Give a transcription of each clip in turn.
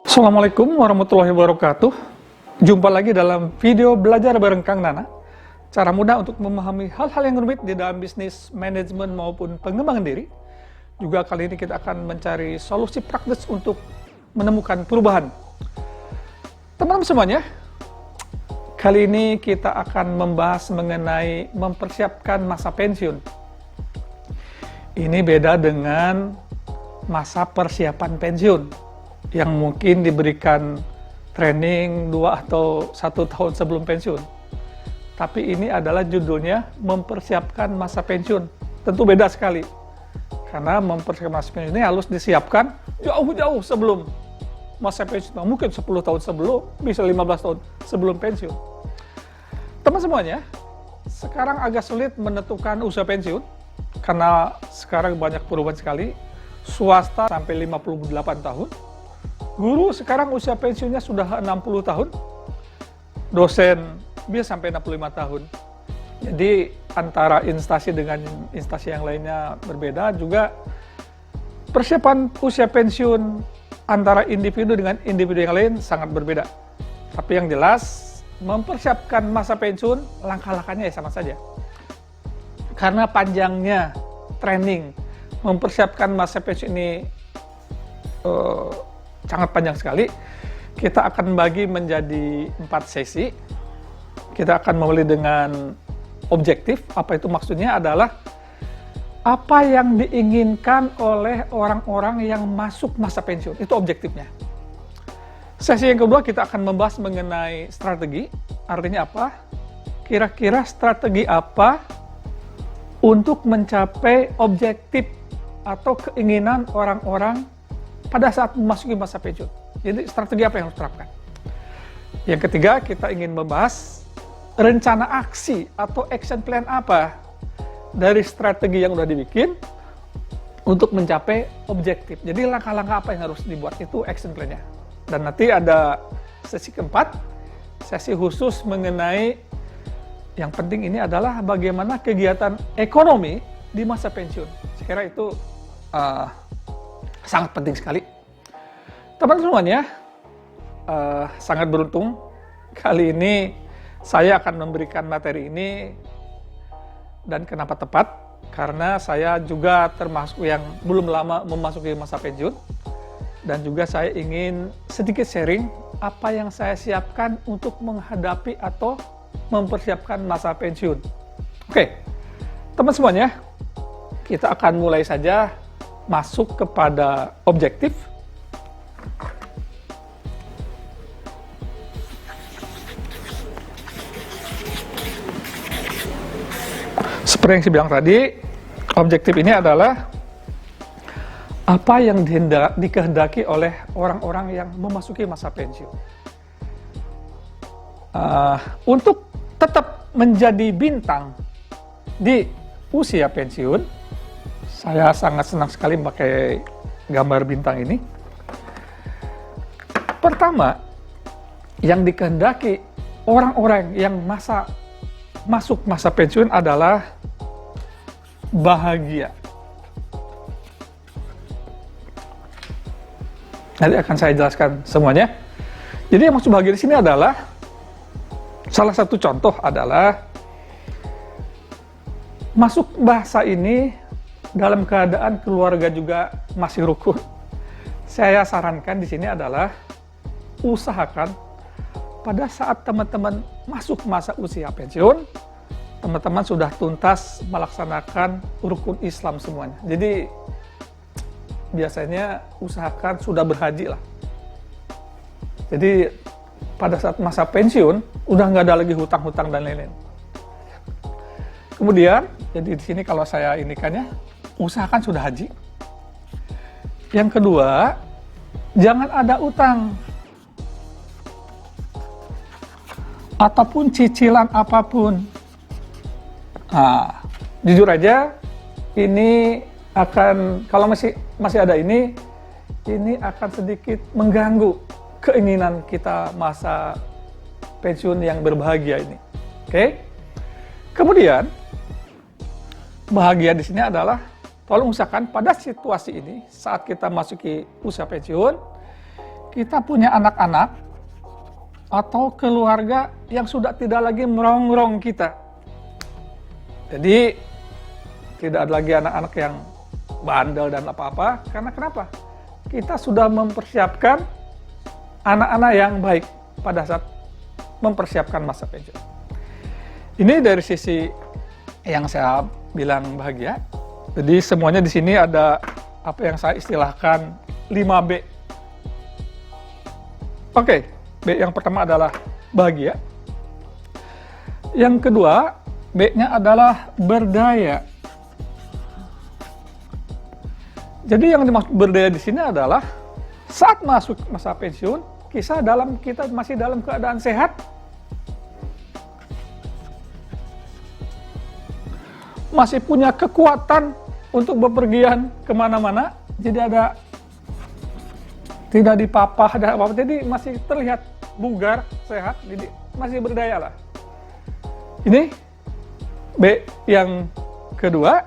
Assalamualaikum warahmatullahi wabarakatuh. Jumpa lagi dalam video belajar bareng Kang Nana. Cara mudah untuk memahami hal-hal yang rumit di dalam bisnis, manajemen maupun pengembangan diri. Juga kali ini kita akan mencari solusi praktis untuk menemukan perubahan. Teman-teman semuanya, kali ini kita akan membahas mengenai mempersiapkan masa pensiun. Ini beda dengan masa persiapan pensiun yang mungkin diberikan training 2 atau 1 tahun sebelum pensiun. Tapi ini adalah judulnya mempersiapkan masa pensiun. Tentu beda sekali. Karena mempersiapkan masa pensiun ini harus disiapkan jauh-jauh sebelum masa pensiun. Mungkin 10 tahun sebelum, bisa 15 tahun sebelum pensiun. Teman semuanya, sekarang agak sulit menentukan usia pensiun. Karena sekarang banyak perubahan sekali. Swasta sampai 58 tahun. Guru sekarang usia pensiunnya sudah 60 tahun. Dosen bisa sampai 65 tahun. Jadi antara instansi dengan instansi yang lainnya berbeda. Juga persiapan usia pensiun antara individu dengan individu yang lain sangat berbeda. Tapi yang jelas, mempersiapkan masa pensiun, langkah-langkahnya ya sama saja. Karena panjangnya training mempersiapkan masa pensiun ini sangat panjang sekali. Kita akan bagi menjadi 4 sesi. Kita akan memulai dengan objektif. Apa itu maksudnya? Adalah apa yang diinginkan oleh orang-orang yang masuk masa pensiun. Itu objektifnya. Sesi yang kedua kita akan membahas mengenai strategi. Artinya apa? Kira-kira strategi apa untuk mencapai objektif atau keinginan orang-orang pada saat memasuki masa pensiun. Jadi strategi apa yang harus diterapkan? Yang ketiga, kita ingin membahas rencana aksi atau action plan apa dari strategi yang sudah dibikin untuk mencapai objektif. Jadi langkah-langkah apa yang harus dibuat, itu action plan-nya. Dan nanti ada sesi keempat, sesi khusus mengenai yang penting ini adalah bagaimana kegiatan ekonomi di masa pensiun. Saya kira itu sangat penting sekali. Teman-teman semuanya, sangat beruntung kali ini saya akan memberikan materi ini. Dan kenapa tepat? Karena saya juga termasuk yang belum lama memasuki masa pensiun. Dan juga saya ingin sedikit sharing apa yang saya siapkan untuk menghadapi atau mempersiapkan masa pensiun. Oke, teman semuanya, kita akan mulai saja masuk kepada objektif. Seperti yang saya bilang tadi, objektif ini adalah apa yang dikehendaki oleh orang-orang yang memasuki masa pensiun. Untuk tetap menjadi bintang di usia pensiun, saya sangat senang sekali memakai gambar bintang ini. Pertama, yang dikehendaki orang-orang yang masuk masa pensiun adalah bahagia. Nanti akan saya jelaskan semuanya. Jadi yang maksud bahagia di sini adalah, salah satu contoh adalah masuk bahasa ini dalam keadaan keluarga juga masih rukun. Saya sarankan di sini adalah usahakan pada saat teman-teman masuk masa usia pensiun, teman-teman sudah tuntas melaksanakan rukun Islam semuanya. Jadi biasanya usahakan sudah berhaji lah. Jadi pada saat masa pensiun udah nggak ada lagi hutang-hutang dan lain-lain. Kemudian, jadi di sini kalau saya indikannya, usahakan sudah haji. Yang kedua, jangan ada utang ataupun cicilan apapun. Nah, jujur aja, ini akan, kalau masih ada ini akan sedikit mengganggu keinginan kita masa pensiun yang berbahagia ini. Oke? Kemudian, bahagia di sini adalah tolong usahakan pada situasi ini, saat kita masuki usia pensiun, kita punya anak-anak atau keluarga yang sudah tidak lagi merongrong kita. Jadi tidak ada lagi anak-anak yang bandel dan apa-apa. Karena kenapa? Kita sudah mempersiapkan anak-anak yang baik pada saat mempersiapkan masa pensiun. Ini dari sisi yang saya bilang bahagia. Jadi semuanya di sini ada apa yang saya istilahkan 5B. Oke, B yang pertama adalah bahagia. Yang kedua, B-nya adalah berdaya. Jadi yang dimaksud berdaya di sini adalah saat masuk masa pensiun, kita masih dalam keadaan sehat, masih punya kekuatan untuk bepergian kemana-mana, jadi tidak dipapah dan apa-apa, jadi masih terlihat bugar, sehat, jadi masih berdaya lah. Ini B yang kedua.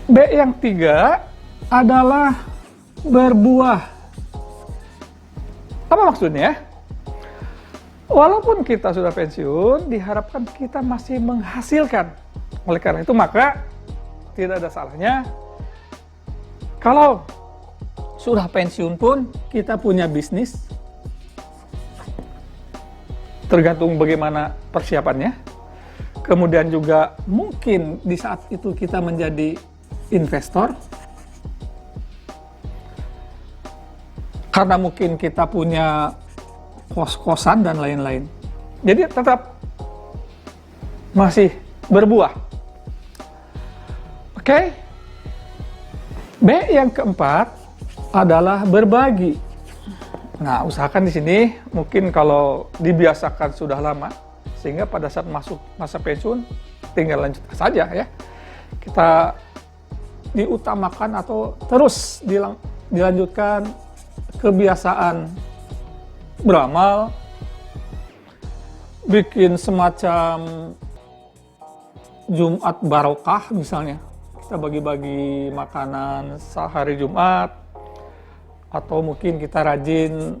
B yang tiga adalah berbuah. Apa maksudnya? Walaupun kita sudah pensiun, diharapkan kita masih menghasilkan. Oleh karena itu, maka tidak ada salahnya kalau sudah pensiun pun kita punya bisnis. Tergantung bagaimana persiapannya. Kemudian juga mungkin di saat itu kita menjadi investor. Karena mungkin kita punya kos-kosan dan lain-lain. Jadi tetap masih berbuah. Oke. B yang keempat adalah berbagi. Nah, usahakan di sini mungkin kalau dibiasakan sudah lama, sehingga pada saat masuk masa pensiun tinggal lanjutkan saja ya. Kita diutamakan atau terus dilanjutkan kebiasaan beramal, bikin semacam Jumat barokah misalnya. Kita bagi-bagi makanan sehari Jumat, atau mungkin kita rajin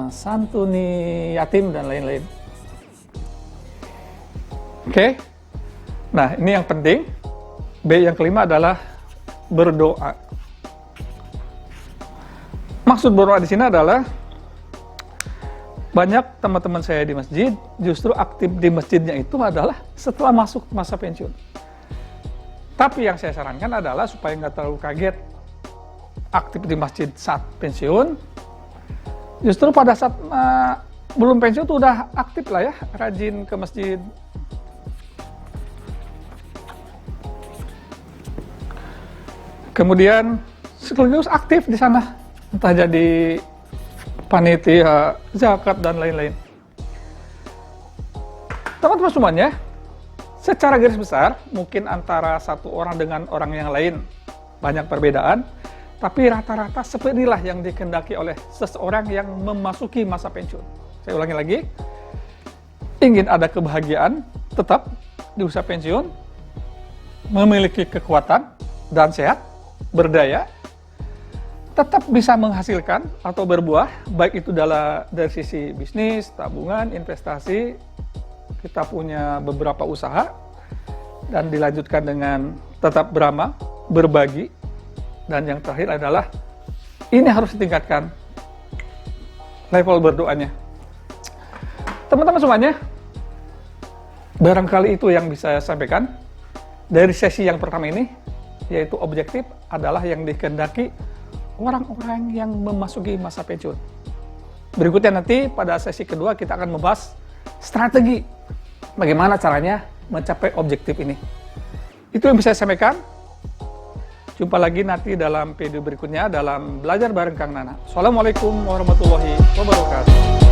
santuni yatim dan lain-lain. Oke. Nah, ini yang penting. B yang kelima adalah berdoa. Maksud berdoa di sini adalah banyak teman-teman saya di masjid justru aktif di masjidnya itu adalah setelah masuk masa pensiun. Tapi yang saya sarankan adalah supaya nggak terlalu kaget aktif di masjid saat pensiun. Justru pada saat belum pensiun tuh udah aktif lah ya, rajin ke masjid. Kemudian sekaligus aktif di sana. Entah jadi panitia, zakat, dan lain-lain. Teman-teman semuanya, secara garis besar, mungkin antara satu orang dengan orang yang lain banyak perbedaan, tapi rata-rata seperti inilah yang dikehendaki oleh seseorang yang memasuki masa pensiun. Saya ulangi lagi, ingin ada kebahagiaan tetap di usia pensiun, memiliki kekuatan dan sehat, berdaya, tetap bisa menghasilkan atau berbuah, baik itu dari sisi bisnis, tabungan, investasi, kita punya beberapa usaha, dan dilanjutkan dengan tetap beramal, berbagi, dan yang terakhir adalah ini harus ditingkatkan level berdoanya. Teman-teman semuanya, barangkali itu yang bisa saya sampaikan dari sesi yang pertama ini, yaitu objektif adalah yang dikehendaki orang-orang yang memasuki masa pensiun. Berikutnya nanti pada sesi kedua kita akan membahas strategi bagaimana caranya mencapai objektif ini. Itu yang bisa saya sampaikan. Jumpa lagi nanti dalam video berikutnya dalam Belajar Bareng Kang Nana. Assalamualaikum warahmatullahi wabarakatuh.